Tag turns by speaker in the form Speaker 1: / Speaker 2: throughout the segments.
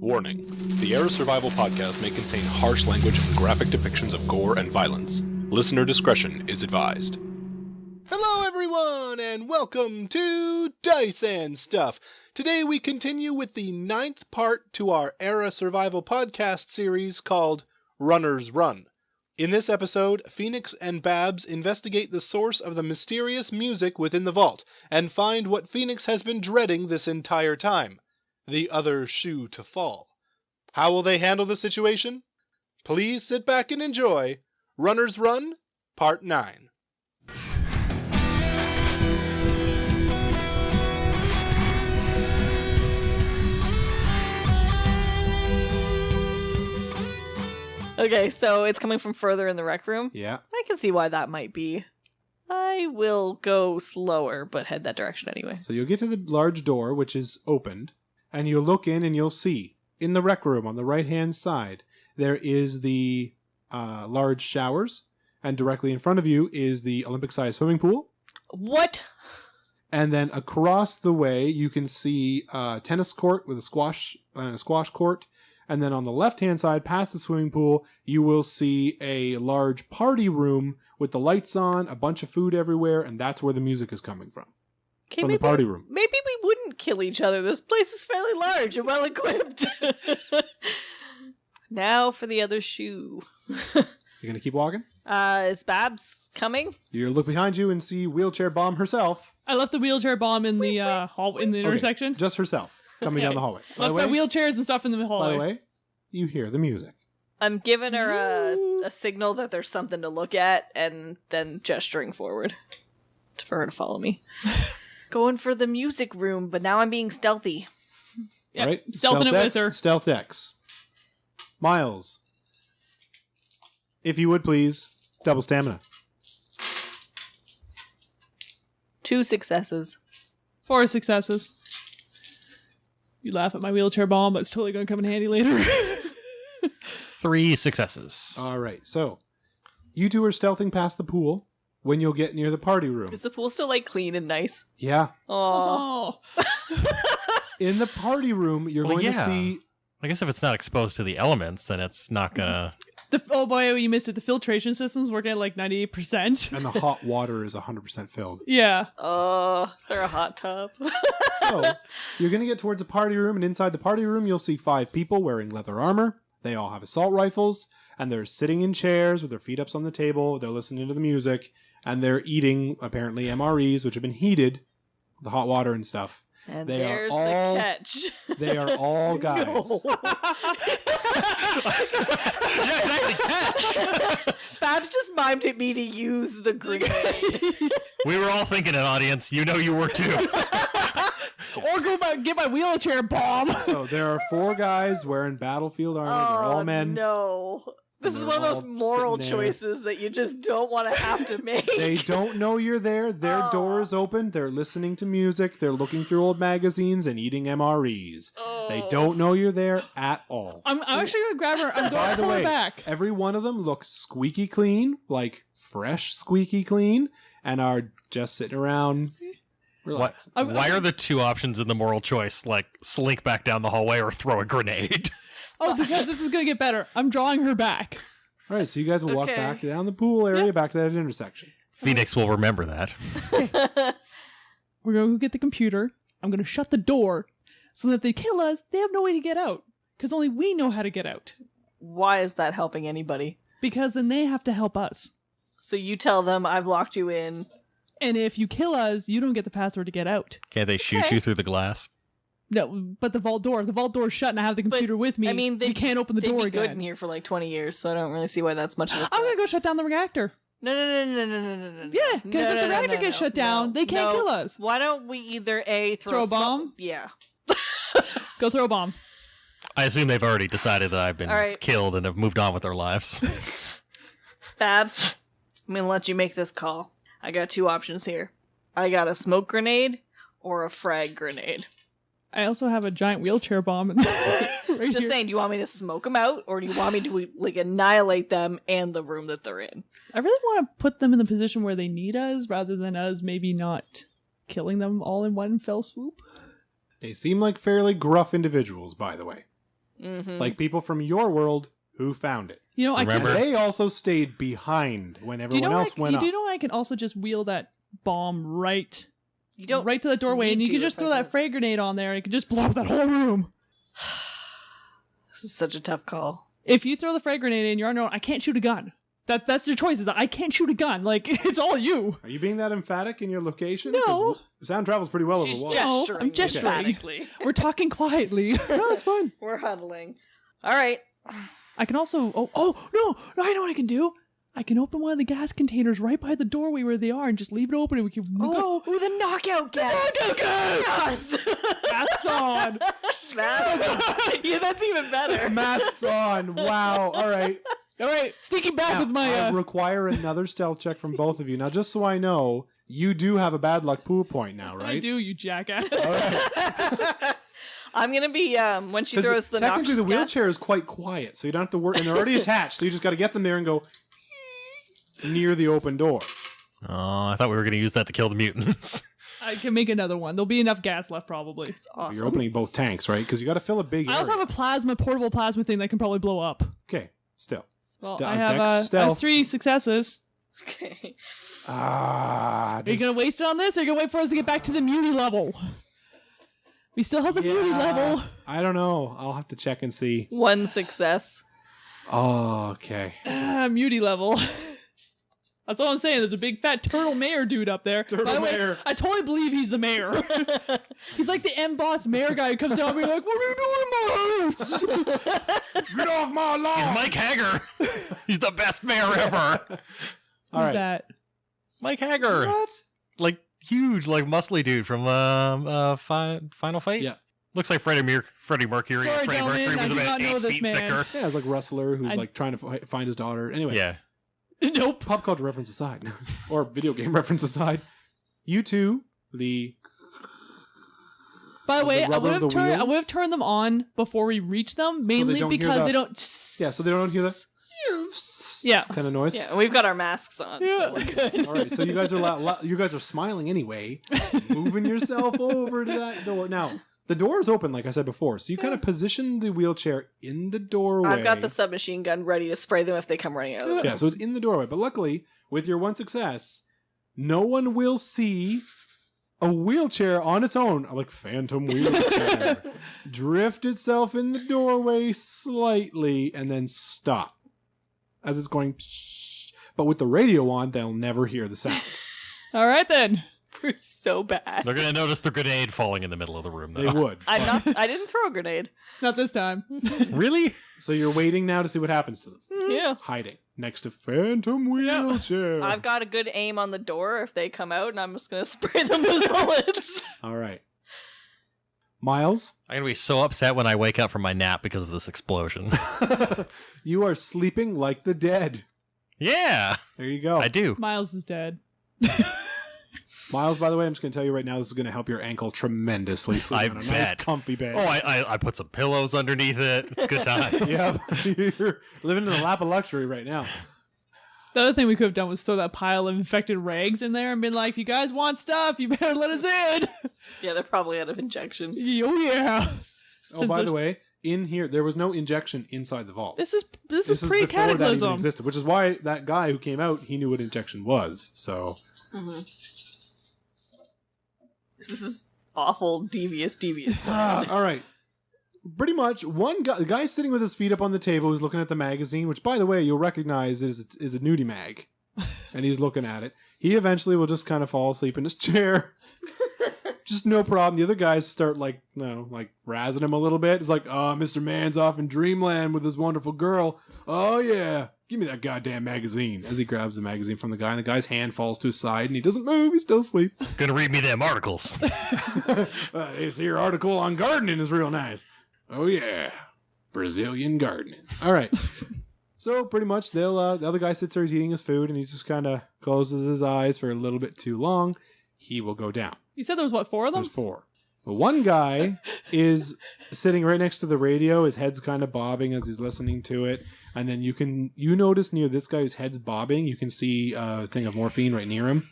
Speaker 1: Warning. The Era Survival podcast may contain harsh language and graphic depictions of gore and violence. Listener discretion is advised. Hello everyone, and welcome to Dice and Stuff. Today we continue with the 9th part to our Era Survival podcast series called Runner's Run. In this episode, Phoenix and Babs investigate the source of the mysterious music within the vault, and find what Phoenix has been dreading this entire time: the other shoe to fall. How will they handle the situation? Please sit back and enjoy Runner's Run, Part 9.
Speaker 2: Okay, so it's coming from further in the rec room?
Speaker 1: Yeah.
Speaker 2: I can see why that might be. I will go slower, but head that direction anyway.
Speaker 3: So you'll get to the large door, which is opened, and you'll look in and you'll see, in the rec room on the right-hand side, there is the large showers, and directly in front of you is the Olympic-sized swimming pool.
Speaker 2: What?
Speaker 3: And then across the way, you can see a tennis court with a squash court. And then on the left-hand side, past the swimming pool, you will see a large party room with the lights on, a bunch of food everywhere, and that's where the music is coming from.
Speaker 2: Okay,
Speaker 3: From the party room.
Speaker 2: Maybe we wouldn't kill each other. This place is fairly large and well-equipped. Now for the other shoe.
Speaker 3: You're going to keep walking?
Speaker 2: Is Babs coming?
Speaker 3: You look behind you and see Wheelchair Bomb herself.
Speaker 4: I left the wheelchair bomb in the hall in the intersection.
Speaker 3: Just herself, coming down the hallway.
Speaker 4: Left my wheelchairs and stuff in the hallway.
Speaker 3: By the way, you hear the music.
Speaker 2: I'm giving her a signal that there's something to look at, and then gesturing forward for her to follow me. Going for the music room, but now I'm being stealthy.
Speaker 4: Yep.
Speaker 3: All right,
Speaker 4: Stealthing it with her.
Speaker 3: Stealth X. Miles, if you would please, double stamina.
Speaker 2: 2 successes.
Speaker 4: 4 successes. You laugh at my wheelchair bomb, but it's totally going to come in handy later.
Speaker 5: 3 successes.
Speaker 3: All right, so you two are stealthing past the pool when you'll get near the party room.
Speaker 2: Is the pool still, like, clean and nice?
Speaker 3: Yeah.
Speaker 2: Oh.
Speaker 3: In the party room, you're going to see...
Speaker 5: I guess if it's not exposed to the elements, then it's not gonna...
Speaker 4: Oh boy, you missed it. The filtration system's working at like 98%.
Speaker 3: And the hot water is 100% filled.
Speaker 4: Yeah.
Speaker 2: Oh, is there a hot tub?
Speaker 3: So, you're going to get towards the party room, and inside the party room, you'll see 5 people wearing leather armor. They all have assault rifles, and they're sitting in chairs with their feet up on the table. They're listening to the music, and they're eating, apparently, MREs, which have been heated with the hot water and stuff.
Speaker 2: And
Speaker 3: They
Speaker 2: there's
Speaker 3: are all-
Speaker 2: the catch.
Speaker 3: They are all guys.
Speaker 5: Yeah, exactly.
Speaker 2: Babs just mimed me to use the grenade.
Speaker 5: We were all thinking it, audience. You know you were too.
Speaker 4: Or go back and get my wheelchair bomb.
Speaker 3: So there are 4 guys wearing battlefield armor. They're all men.
Speaker 2: No. This is
Speaker 3: They're
Speaker 2: one of those
Speaker 3: all
Speaker 2: moral
Speaker 3: sitting there.
Speaker 2: choices that you just don't want to have to make.
Speaker 3: They don't know you're there. Their door is open. They're listening to music. They're looking through old magazines and eating MREs. They don't know you're there at all.
Speaker 4: I'm actually going to grab her. I'm
Speaker 3: By
Speaker 4: going to
Speaker 3: the
Speaker 4: pull her
Speaker 3: way,
Speaker 4: back.
Speaker 3: every one of them look squeaky clean, like fresh squeaky clean, and are just sitting around
Speaker 5: What?
Speaker 3: relaxing.
Speaker 5: Why are the 2 options in the moral choice, like slink back down the hallway or throw a grenade?
Speaker 4: Oh, because this is going to get better. I'm drawing her back.
Speaker 3: All right, so you guys will walk
Speaker 2: Okay.
Speaker 3: back down the pool area, back to that intersection.
Speaker 5: Phoenix will remember that.
Speaker 4: We're going to go get the computer. I'm going to shut the door so that if they kill us, they have no way to get out. Because only we know how to get out.
Speaker 2: Why is that helping anybody?
Speaker 4: Because then they have to help us.
Speaker 2: So you tell them I've locked you in.
Speaker 4: And if you kill us, you don't get the password to get out.
Speaker 5: Can't they shoot
Speaker 2: Okay.
Speaker 5: you through the glass?
Speaker 4: No, but the vault door's shut and I have the computer with me.
Speaker 2: I mean,
Speaker 4: we can't open the door
Speaker 2: They've been good in
Speaker 4: again.
Speaker 2: here for like 20 years, so I don't really see why that's much of a
Speaker 4: I'm going
Speaker 2: threat.
Speaker 4: to go shut down the reactor.
Speaker 2: No.
Speaker 4: Yeah, because if the reactor gets shut down, they can't kill us.
Speaker 2: Why don't we either
Speaker 4: Throw a bomb?
Speaker 2: Yeah.
Speaker 4: Go throw a bomb.
Speaker 5: I assume they've already decided that I've been
Speaker 2: All right.
Speaker 5: killed and have moved on with their lives.
Speaker 2: Babs, I'm gonna let you make this call. I got 2 options here. I got a smoke grenade or a frag grenade.
Speaker 4: I also have a giant wheelchair bomb. right
Speaker 2: Just
Speaker 4: here.
Speaker 2: saying, do you want me to smoke them out, or do you want me to like annihilate them and the room that they're in?
Speaker 4: I really want to put them in the position where they need us, rather than us maybe not killing them all in one fell swoop.
Speaker 3: They seem like fairly gruff individuals, by the way.
Speaker 2: Mm-hmm.
Speaker 3: Like people from your world who found it.
Speaker 4: You know, I
Speaker 5: Remember-
Speaker 3: And they also stayed behind when everyone else went up.
Speaker 4: Do you know I can also just wheel that bomb right
Speaker 2: You don't
Speaker 4: to the doorway, and you
Speaker 2: need
Speaker 4: can
Speaker 2: to
Speaker 4: just
Speaker 2: if
Speaker 4: throw
Speaker 2: I
Speaker 4: that
Speaker 2: don't-
Speaker 4: frag grenade on there, and it can just blow up that whole room.
Speaker 2: This is such a tough call.
Speaker 4: If you throw the frag grenade in, you're on your own. I can't shoot a gun. That's your choice. Is that I can't shoot a gun. Like, it's all you.
Speaker 3: Are you being that emphatic in your location?
Speaker 4: No.
Speaker 3: 'Cause sound travels pretty well
Speaker 2: She's
Speaker 3: over water.
Speaker 4: No,
Speaker 2: gesturing.
Speaker 4: I'm gesturing.
Speaker 2: emphatically.
Speaker 4: We're talking quietly.
Speaker 3: No, it's fine.
Speaker 2: We're huddling. All right.
Speaker 4: I can also. Oh no! I know what I can do. I can open one of the gas containers right by the doorway where they are, and just leave it open, and we can go.
Speaker 2: Ooh, the knockout gas.
Speaker 4: Knockout gas!
Speaker 2: Yes.
Speaker 4: Masks on.
Speaker 2: Yeah, that's even better.
Speaker 3: Masks on. Wow. All right.
Speaker 4: All right, sneaking back
Speaker 3: Now,
Speaker 4: with my.
Speaker 3: I require another stealth check from both of you. Now, just so I know, you do have a bad luck pool point now, right?
Speaker 4: I do, you jackass.
Speaker 3: All right.
Speaker 2: I'm gonna be when she
Speaker 3: 'Cause
Speaker 2: throws the
Speaker 3: technically, the
Speaker 2: noxious gas.
Speaker 3: wheelchair is quite quiet, so you don't have to work, and they're already attached, so you just got to get them there and go near the open door.
Speaker 5: Oh, I thought we were going to use that to kill the mutants.
Speaker 4: I can make another one. There'll be enough gas left, probably.
Speaker 2: It's awesome.
Speaker 3: You're opening both tanks, right? Because you got to fill a big
Speaker 4: I
Speaker 3: area.
Speaker 4: also have a portable plasma thing that can probably blow up.
Speaker 3: Okay, still.
Speaker 4: Well,
Speaker 3: Ste-
Speaker 4: I
Speaker 3: Dex
Speaker 4: have, I have
Speaker 3: stealth.
Speaker 4: 3 successes.
Speaker 2: Okay.
Speaker 3: Ah,
Speaker 4: Are you gonna waste it on this, or are you gonna wait for us to get back to the muty level? We still have the muty level.
Speaker 3: I don't know. I'll have to check and see.
Speaker 2: One success.
Speaker 3: Oh, okay.
Speaker 4: Muty level. That's all I'm saying. There's a big fat turtle mayor dude up there.
Speaker 3: Turtle
Speaker 4: By the way,
Speaker 3: mayor.
Speaker 4: I totally believe he's the mayor. He's like the M-boss mayor guy who comes down and be like, "What are you doing, Morris?"
Speaker 3: Get off my lawn!
Speaker 5: He's Mike Hager. He's the best mayor ever.
Speaker 3: All
Speaker 4: Who's
Speaker 3: right.
Speaker 4: that?
Speaker 5: Mike Hager.
Speaker 3: What?
Speaker 5: Like, huge, like, muscly dude from Final Fight.
Speaker 3: Yeah.
Speaker 5: Looks like Freddie Mercury.
Speaker 4: Sorry,
Speaker 5: Freddie
Speaker 4: gentlemen,
Speaker 5: Mercury
Speaker 4: I
Speaker 5: was
Speaker 4: do
Speaker 5: about
Speaker 4: not know
Speaker 5: 8
Speaker 4: this
Speaker 5: feet
Speaker 4: man.
Speaker 5: thicker.
Speaker 3: Yeah, it's like wrestler who's
Speaker 4: I-
Speaker 3: like trying to find his daughter. Anyway.
Speaker 5: Yeah.
Speaker 4: Nope.
Speaker 3: Pop culture reference aside, or video game reference aside, you two, the
Speaker 4: By the way,
Speaker 3: the rubber of the
Speaker 4: I would
Speaker 3: wheels?
Speaker 4: have turned them on before we reached them, mainly
Speaker 3: don't hear
Speaker 4: because
Speaker 3: the-
Speaker 4: they don't.
Speaker 3: yeah, so they don't hear the
Speaker 4: Yeah.
Speaker 3: kind of noise.
Speaker 2: Yeah, we've got our masks on,
Speaker 4: Yeah.
Speaker 2: so we're good.
Speaker 3: All right, so you guys are you guys are smiling anyway, moving yourself over to that door. Now the door is open, like I said before, so you kind of position the wheelchair in the doorway.
Speaker 2: I've got the submachine gun ready to spray them if they come running out of the
Speaker 3: Yeah, so it's in the doorway. But luckily, with your one success, no one will see a wheelchair on its own, like phantom wheelchair, drift itself in the doorway slightly and then stop as it's going. But with the radio on, they'll never hear the sound.
Speaker 4: All right then.
Speaker 2: We're so bad.
Speaker 5: They're going to notice the grenade falling in the middle of the room, though.
Speaker 3: They would.
Speaker 2: I'm
Speaker 3: but-
Speaker 2: not. I didn't throw a grenade.
Speaker 4: Not this time.
Speaker 5: Really?
Speaker 3: So you're waiting now to see what happens to them.
Speaker 2: Yeah.
Speaker 3: Hiding next to phantom wheelchair.
Speaker 2: I've got a good aim on the door if they come out, and I'm just gonna spray them with bullets.
Speaker 3: All right. Miles,
Speaker 5: I'm going to be so upset when I wake up from my nap because of this explosion.
Speaker 3: you are sleeping like the dead.
Speaker 5: Yeah,
Speaker 3: There you go.
Speaker 5: I do.
Speaker 4: Miles is dead.
Speaker 3: Miles, by the way, I'm just going to tell you right now, this is going to help your ankle tremendously. Sleeping
Speaker 5: I
Speaker 3: on a nice,
Speaker 5: bet.
Speaker 3: comfy bed.
Speaker 5: Oh, I put some pillows underneath it. It's a good time.
Speaker 3: yeah, you're living in a lap of luxury right now.
Speaker 4: The other thing we could have done was throw that pile of infected rags in there and been like, if you guys want stuff, you better let us in.
Speaker 2: Yeah, they're probably out of injections.
Speaker 4: Oh yeah.
Speaker 3: Oh,
Speaker 4: Since
Speaker 3: by
Speaker 4: there's-
Speaker 3: the way, in here there was no injection inside the vault.
Speaker 4: This is
Speaker 3: This is before that even
Speaker 4: pre-cataclysm.
Speaker 3: existed, which is why that guy who came out, he knew what injection was. So
Speaker 2: This is awful, devious.
Speaker 3: all right. Pretty much, one guy, the guy sitting with his feet up on the table, who's looking at the magazine, which, by the way, you'll recognize is a nudie mag, and he's looking at it. He eventually will just kind of fall asleep in his chair. Just no problem. The other guys start like razzing him a little bit. It's like, oh, Mr. Man's off in dreamland with his wonderful girl. Oh yeah, give me that goddamn magazine. As he grabs the magazine from the guy, and the guy's hand falls to his side, and he doesn't move. He's still asleep.
Speaker 5: Gonna read me them articles.
Speaker 3: This here article on gardening is real nice. Oh yeah, Brazilian gardening. All right. So pretty much, the other guy sits there, he's eating his food, and he just kind of closes his eyes for a little bit too long. He will go down.
Speaker 4: You said there was, what, 4 of them?
Speaker 3: There's 4. But one guy is sitting right next to the radio. His head's kind of bobbing as he's listening to it. And then you notice near this guy whose head's bobbing, you can see a thing of morphine right near him.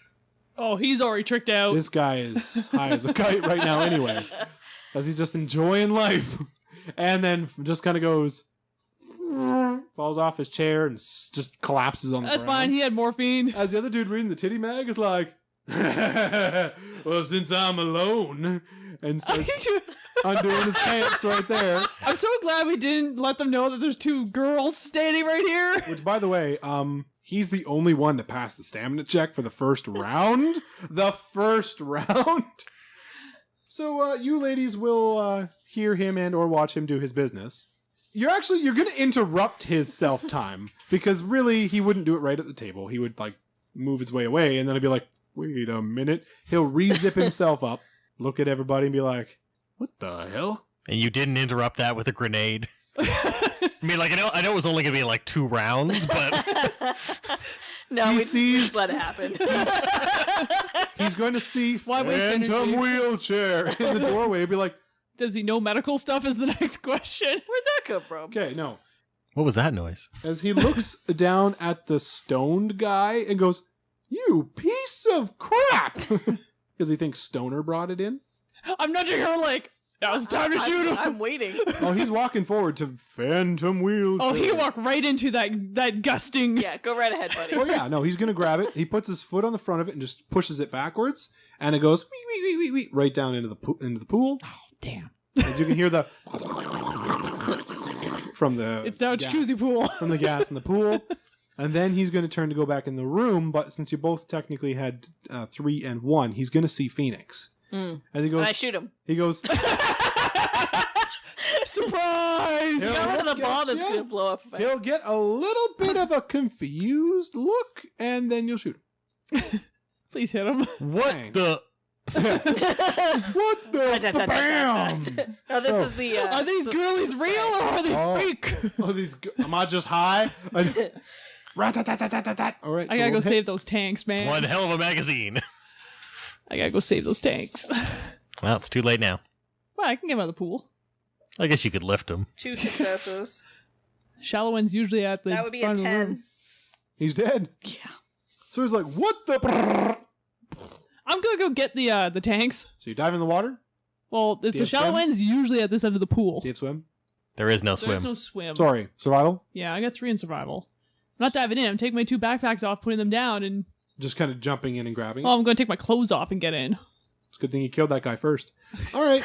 Speaker 4: Oh, he's already tricked out.
Speaker 3: This guy is high as a kite right now anyway, as he's just enjoying life. and then just kind of goes, falls off his chair and just collapses on the
Speaker 4: That's
Speaker 3: ground.
Speaker 4: fine. He had morphine.
Speaker 3: As the other dude reading the titty mag is like, well, since I'm alone, and starts undoing his pants right there.
Speaker 4: I'm so glad we didn't let them know that there's two girls standing right here.
Speaker 3: Which, by the way, he's the only one to pass the stamina check for the first round. The first round. So you ladies will hear him and or watch him do his business. You're going to interrupt his self time because really he wouldn't do it right at the table. He would like move his way away and then he'd be like, wait a minute. He'll re-zip himself up, look at everybody and be like, what the hell?
Speaker 5: And you didn't interrupt that with a grenade. I mean, like, I know it was only going to be like 2 rounds, but
Speaker 2: No,
Speaker 3: He
Speaker 2: we
Speaker 3: sees-
Speaker 2: just let it happen.
Speaker 3: He's going to see
Speaker 4: Why waste
Speaker 3: Phantom
Speaker 4: energy?
Speaker 3: wheelchair in the doorway. He'll be like,
Speaker 4: Does he know medical stuff is the next question.
Speaker 2: Where'd that come from?
Speaker 3: okay, no.
Speaker 5: what was that noise?
Speaker 3: As he looks down at the stoned guy and goes, you piece of crap! Because he thinks Stoner brought it in.
Speaker 4: I'm nudging her like, now it's time to shoot him.
Speaker 2: I'm waiting.
Speaker 3: Oh, he's walking forward to Phantom wheelchair.
Speaker 4: Oh, he can walk right into that gusting.
Speaker 2: Yeah, go right ahead, buddy.
Speaker 3: Oh yeah, no, he's gonna grab it. He puts his foot on the front of it and just pushes it backwards, and it goes wee, wee, wee, wee, wee, right down into the pool.
Speaker 4: Oh, damn.
Speaker 3: As you can hear the from the
Speaker 4: It's now a
Speaker 3: gas-
Speaker 4: jacuzzi pool.
Speaker 3: from the gas in the pool, and then he's going to turn to go back in the room. But since you both technically had 3 and 1, he's going to see Phoenix
Speaker 2: Mm.
Speaker 3: as he
Speaker 2: And
Speaker 3: goes.
Speaker 2: I shoot him.
Speaker 3: He goes.
Speaker 4: Surprise!
Speaker 3: Yeah.
Speaker 2: Got rid of the
Speaker 3: Gotcha.
Speaker 2: bomb that's gonna blow up. If I...
Speaker 3: He'll get a little bit of a confused look, and then you'll shoot
Speaker 4: Please hit him.
Speaker 5: What
Speaker 3: Dang.
Speaker 5: the?
Speaker 3: him. What the bam?
Speaker 2: No, this
Speaker 3: Oh.
Speaker 2: is the.
Speaker 4: Are these girlies real or are they
Speaker 3: Oh.
Speaker 4: fake?
Speaker 3: Oh, am I just high? Rat-tat-tat-tat-tat-tat. All right,
Speaker 4: I gotta go
Speaker 3: we'll hit-
Speaker 4: save those tanks, man.
Speaker 5: One hell of a magazine.
Speaker 4: I gotta go save those tanks.
Speaker 5: Well, it's too late now.
Speaker 4: Well, I can get him out of the pool.
Speaker 5: I guess you could lift him.
Speaker 2: 2 successes.
Speaker 4: Shallow end's usually at the
Speaker 2: That would be a
Speaker 4: front of the
Speaker 2: 10.
Speaker 4: room.
Speaker 3: He's dead.
Speaker 2: Yeah.
Speaker 3: So he's like, "What the?"
Speaker 4: I'm gonna go get the tanks.
Speaker 3: So you dive in the water.
Speaker 4: Well, it's
Speaker 3: Do you
Speaker 4: the
Speaker 3: have
Speaker 4: shallow
Speaker 3: swim?
Speaker 4: end's usually at this end of the pool.
Speaker 3: Do you have swim?
Speaker 5: There is no
Speaker 4: There's
Speaker 5: swim.
Speaker 4: no swim.
Speaker 3: Sorry, survival.
Speaker 4: Yeah, I got 3 in survival. I'm not diving in. I'm taking my 2 backpacks off, putting them down, and
Speaker 3: Just kind of jumping in and grabbing.
Speaker 4: well, I'm gonna take my clothes off and get in.
Speaker 3: It's a good thing you killed that guy first. All right,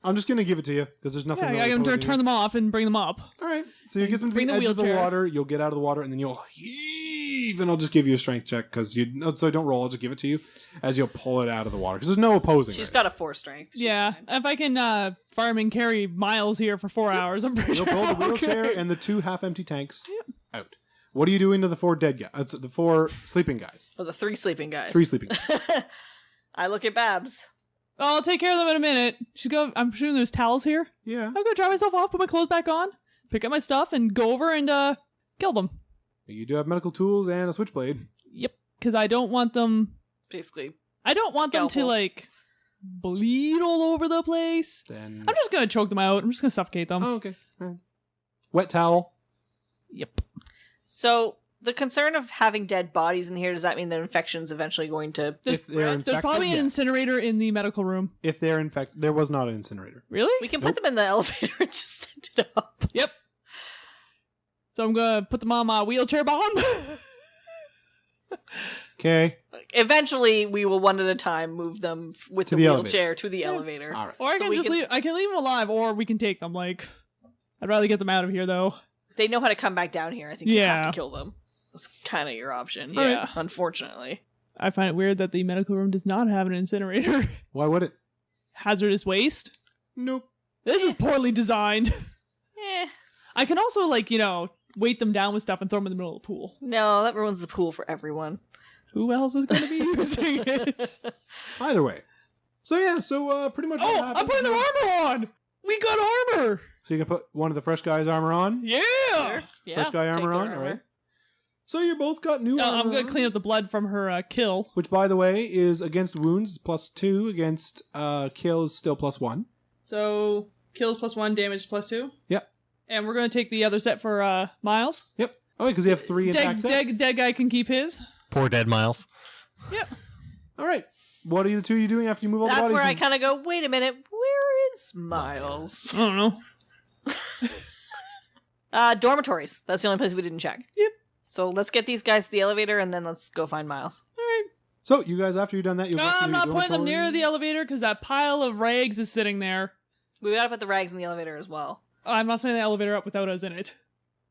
Speaker 3: I'm just gonna give it to you because there's nothing.
Speaker 4: Yeah,
Speaker 3: really
Speaker 4: I'm gonna
Speaker 3: opposing
Speaker 4: turn
Speaker 3: you.
Speaker 4: them off and bring them up.
Speaker 3: All right, so you get them to
Speaker 4: Bring
Speaker 3: the
Speaker 4: the
Speaker 3: edge of the
Speaker 4: wheelchair.
Speaker 3: water. You'll get out of the water, and then you'll heave, and I'll just give you a strength check because you. No, so don't roll. I'll just give it to you as you'll pull it out of the water because there's no opposing.
Speaker 2: She's
Speaker 3: right
Speaker 2: got a 4 strength. She's
Speaker 4: Yeah,
Speaker 2: fine.
Speaker 4: if I can fireman carry Miles here for 4 hours, I'm pretty
Speaker 3: You'll
Speaker 4: sure.
Speaker 3: pull the
Speaker 4: I'm
Speaker 3: wheelchair
Speaker 4: okay.
Speaker 3: and the 2 half-empty tanks out. What are you doing to the 4 dead guys? The 4 sleeping guys.
Speaker 2: Oh, the 3 sleeping guys.
Speaker 3: 3 sleeping guys.
Speaker 2: I look at Babs.
Speaker 4: Oh, I'll take care of them in a minute. I'm assuming there's towels here.
Speaker 3: Yeah.
Speaker 4: I'm gonna dry myself off, put my clothes back on, pick up my stuff, and go over and kill them.
Speaker 3: You do have medical tools and a switchblade.
Speaker 4: Yep, because I don't want them.
Speaker 2: Basically.
Speaker 4: I don't want them to
Speaker 2: Scalpel.
Speaker 4: like bleed all over the place.
Speaker 3: Then.
Speaker 4: I'm just gonna choke them out. I'm just gonna suffocate them.
Speaker 3: Oh, okay. All right. Wet towel.
Speaker 4: Yep.
Speaker 2: So, the concern of having dead bodies in here, does that mean that infection's eventually going to...
Speaker 4: There's,
Speaker 3: If they're
Speaker 4: there's probably an
Speaker 3: yes.
Speaker 4: incinerator in the medical room.
Speaker 3: If they're infected, there was not an incinerator.
Speaker 4: Really?
Speaker 2: We can put them in the elevator and just send it up.
Speaker 4: Yep. So I'm gonna put them on my wheelchair bomb.
Speaker 3: Okay.
Speaker 2: Eventually, we will one at a time move them with
Speaker 3: To
Speaker 2: the
Speaker 3: the
Speaker 2: wheelchair to the elevator.
Speaker 3: All right.
Speaker 4: Or I
Speaker 2: So
Speaker 4: can
Speaker 2: we
Speaker 4: just
Speaker 2: can-
Speaker 4: leave. I can leave them alive, or we can take them. Like, I'd rather get them out of here, though.
Speaker 2: They know how to come back down here. I think you have
Speaker 4: Yeah.
Speaker 2: to kill them. That's kind of your option.
Speaker 3: All right.
Speaker 2: Yeah, unfortunately.
Speaker 4: I find it weird that the medical room does not have an incinerator.
Speaker 3: Why would it?
Speaker 4: Hazardous waste.
Speaker 3: Nope.
Speaker 4: This is poorly designed.
Speaker 2: Eh.
Speaker 4: I can also, like, weight them down with stuff and throw them in the middle of the pool.
Speaker 2: No, that ruins the pool for everyone.
Speaker 4: Who else is going to be using it?
Speaker 3: Either way. So yeah. So pretty much. what
Speaker 4: Oh,
Speaker 3: happens
Speaker 4: I'm putting their
Speaker 3: is-
Speaker 4: armor on. We got armor.
Speaker 3: So you can put one of the fresh guy's armor on.
Speaker 4: Yeah.
Speaker 2: Sure. Yeah,
Speaker 3: Fresh guy
Speaker 2: take
Speaker 3: armor
Speaker 2: their
Speaker 3: on. All right. So you both got new armor.
Speaker 4: I'm going
Speaker 3: on,
Speaker 4: to clean up the blood from her kill.
Speaker 3: Which, by the way, is against wounds +2. Against kill is still +1.
Speaker 4: So kills +1, damage +2.
Speaker 3: Yep.
Speaker 4: And we're going to take the other set for Miles.
Speaker 3: Yep. Oh, because you have 3 intact sets.
Speaker 4: Dead guy can keep his.
Speaker 5: Poor dead Miles.
Speaker 4: Yep.
Speaker 3: All right. What are you two you doing after you move all the
Speaker 2: That's
Speaker 3: bodies?
Speaker 2: where I
Speaker 3: in?
Speaker 2: kind of go, wait a minute, where is Miles?
Speaker 4: I don't know.
Speaker 2: Dormitories. That's the only place we didn't check.
Speaker 4: Yep.
Speaker 2: So let's get these guys to the elevator and then let's go find Miles.
Speaker 4: All right.
Speaker 3: So you guys, after you've done that, you'll go to
Speaker 4: I'm
Speaker 3: the
Speaker 4: not putting them
Speaker 3: dormitory.
Speaker 4: near the elevator because that pile of rags is sitting there.
Speaker 2: We gotta put the rags in the elevator as well.
Speaker 4: I'm not setting the elevator up without us in it.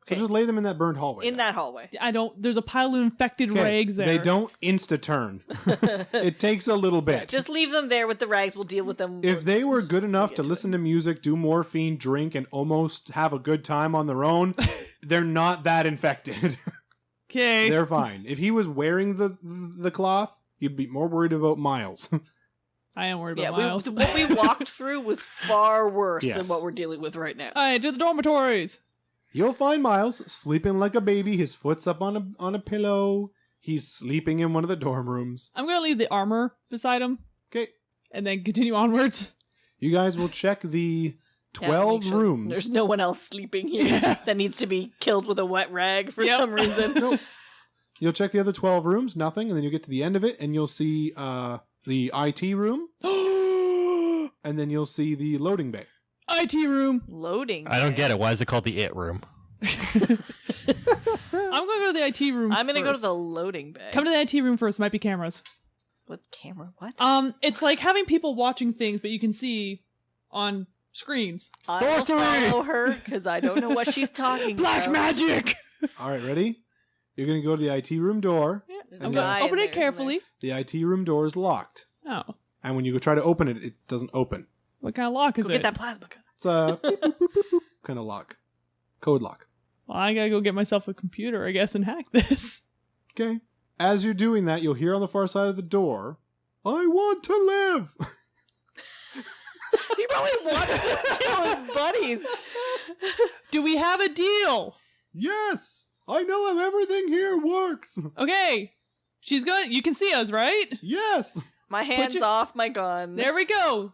Speaker 3: So just lay them in that burned hallway.
Speaker 2: In that hallway.
Speaker 4: There's a pile of infected rags there.
Speaker 3: They don't insta-turn. It takes a little bit.
Speaker 2: Just leave them there with the rags. We'll deal with them.
Speaker 3: If they were good enough to listen to music, do morphine, drink, and almost have a good time on their own, they're not that infected.
Speaker 4: Okay.
Speaker 3: They're fine. If he was wearing the cloth, you'd be more worried about Miles.
Speaker 4: I am worried about Miles.
Speaker 2: What we walked through was far worse
Speaker 3: Yes.
Speaker 2: than what we're dealing with right now.
Speaker 4: All right, to the dormitories.
Speaker 3: You'll find Miles sleeping like a baby. His foot's up on a pillow. He's sleeping in one of the dorm rooms.
Speaker 4: I'm going to leave the armor beside him
Speaker 3: Okay.
Speaker 4: and then continue onwards.
Speaker 3: You guys will check the
Speaker 2: Yeah,
Speaker 3: 12
Speaker 2: make sure
Speaker 3: rooms.
Speaker 2: There's no one else sleeping here
Speaker 4: Yeah.
Speaker 2: that needs to be killed with a wet rag for
Speaker 4: Yep.
Speaker 2: some reason.
Speaker 3: Nope. You'll check the other 12 rooms, nothing, and then you'll get to the end of it, and you'll see the IT room, and then you'll see the loading bay.
Speaker 4: IT room.
Speaker 2: Loading.
Speaker 5: I don't get it. Why is it called the It Room?
Speaker 4: I'm going to go to the IT room
Speaker 2: I'm gonna go to
Speaker 4: first.
Speaker 2: the loading bay.
Speaker 4: Come to the IT room first. Might be cameras.
Speaker 2: What camera? What?
Speaker 4: It's like having people watching things, but you can see on screens.
Speaker 2: I will
Speaker 5: Sorcery!
Speaker 2: follow her because I don't know what she's talking
Speaker 4: Black
Speaker 2: about.
Speaker 4: magic.
Speaker 3: All right, ready? You're going to go to the IT room door.
Speaker 2: There's
Speaker 3: I'm
Speaker 2: a
Speaker 3: gonna
Speaker 2: guy
Speaker 4: Open
Speaker 2: in
Speaker 4: it
Speaker 2: there,
Speaker 4: carefully.
Speaker 3: The IT room door is locked,
Speaker 4: Oh,
Speaker 3: and when you go try to open it, it doesn't open.
Speaker 4: what kind of lock is
Speaker 2: Go
Speaker 4: it?
Speaker 2: get that plasma gun.
Speaker 3: It's a beep, boop, boop, boop, boop kind of lock. Code lock.
Speaker 4: Well, I gotta go get myself a computer, I guess, and hack this.
Speaker 3: Okay. As you're doing that, you'll hear on the far side of the door, I want to live!
Speaker 2: He probably wanted to kill his buddies.
Speaker 4: Do we have a deal?
Speaker 3: Yes! I know how everything here works!
Speaker 4: Okay. She's good. You can see us, right?
Speaker 3: Yes!
Speaker 2: My hand's
Speaker 4: your-
Speaker 2: off my gun.
Speaker 4: There we go.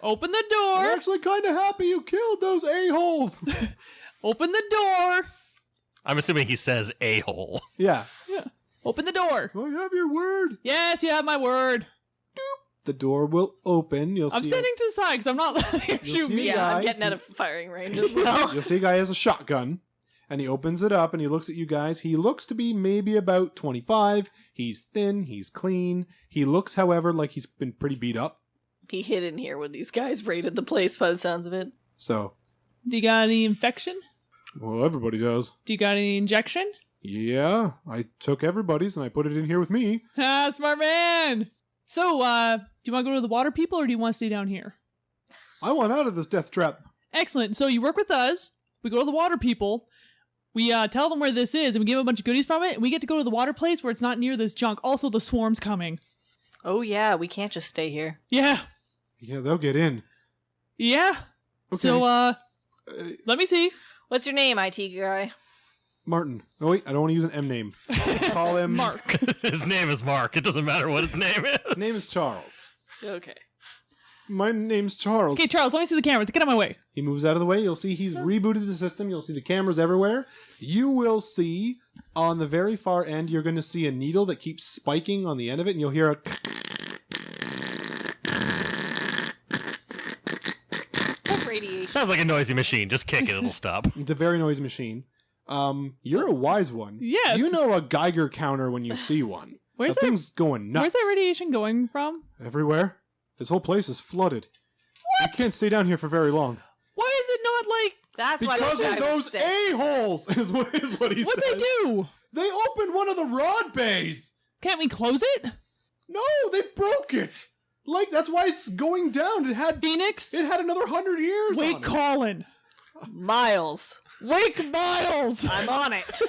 Speaker 4: Open the
Speaker 3: I'm
Speaker 4: door.
Speaker 3: actually kind of happy you killed those a-holes!
Speaker 4: Open the door.
Speaker 5: I'm assuming he says a-hole.
Speaker 3: Yeah.
Speaker 4: Open the door.
Speaker 3: I have your word!
Speaker 4: Yes, you have my word.
Speaker 3: The door will open. You'll
Speaker 4: I'm
Speaker 3: see
Speaker 4: standing to the side because I'm not letting her
Speaker 3: You'll
Speaker 4: shoot
Speaker 3: see
Speaker 4: me.
Speaker 3: a
Speaker 2: Yeah, I'm
Speaker 3: guy.
Speaker 2: getting out of firing range as well.
Speaker 3: You'll see a guy has a shotgun, and he opens it up, and he looks at you guys. He looks to be maybe about 25. He's thin. He's clean. He looks, however, like he's been pretty beat up.
Speaker 2: He hid in here when these guys raided the place by the sounds of it.
Speaker 3: So,
Speaker 4: Do you got any infection?
Speaker 3: well, everybody does.
Speaker 4: Do you got any injection?
Speaker 3: Yeah, I took everybody's, and I put it in here with me.
Speaker 4: Ah, smart man. So, do you want to go to the water people or do you want to stay down here?
Speaker 3: I want out of this death trap.
Speaker 4: Excellent. So you work with us. We go to the water people. We tell them where this is, and we give them a bunch of goodies from it. And we get to go to the water place where it's not near this junk. Also, the swarm's coming.
Speaker 2: Oh yeah, we can't just stay here.
Speaker 4: Yeah.
Speaker 3: Yeah, they'll get in.
Speaker 4: Yeah.
Speaker 3: Okay.
Speaker 4: So,
Speaker 3: Uh,
Speaker 4: let me see.
Speaker 2: What's your name, IT guy?
Speaker 3: Martin. No, wait, I don't want to use an M name. Call him...
Speaker 4: Mark.
Speaker 5: His name is Mark. It doesn't matter what his name is.
Speaker 3: His name is Charles.
Speaker 2: Okay.
Speaker 3: My name's Charles.
Speaker 4: Okay, Charles, let me see the cameras. Get out of my way.
Speaker 3: He moves out of the way. You'll see he's rebooted the system. You'll see the cameras everywhere. You will see on the very far end, you're going to see a needle that keeps spiking on the end of it, and you'll hear a...
Speaker 2: Radiation.
Speaker 5: Sounds like a noisy machine. Just kick it, it'll stop.
Speaker 3: It's a very noisy machine. You're a wise one.
Speaker 4: Yes.
Speaker 3: You know a Geiger counter when you see one.
Speaker 4: Where's
Speaker 3: the
Speaker 4: that?
Speaker 3: thing's going nuts.
Speaker 4: Where's that radiation going from?
Speaker 3: Everywhere. This whole place is flooded.
Speaker 4: What?
Speaker 3: You can't stay down here for very long.
Speaker 4: Why is it not like...
Speaker 2: That's why
Speaker 3: Because
Speaker 2: this guy
Speaker 3: of
Speaker 2: was
Speaker 3: those
Speaker 2: sick.
Speaker 3: a-holes is what he
Speaker 4: What'd
Speaker 3: says.
Speaker 4: they do?
Speaker 3: They opened one of the rod bays.
Speaker 4: Can't we close it?
Speaker 3: No, they broke it. Like, that's why it's going down. It had
Speaker 4: Phoenix?
Speaker 3: another 100 years
Speaker 4: Wake
Speaker 3: on it.
Speaker 4: Colin.
Speaker 2: Miles.
Speaker 4: Wake Miles.
Speaker 2: I'm on it.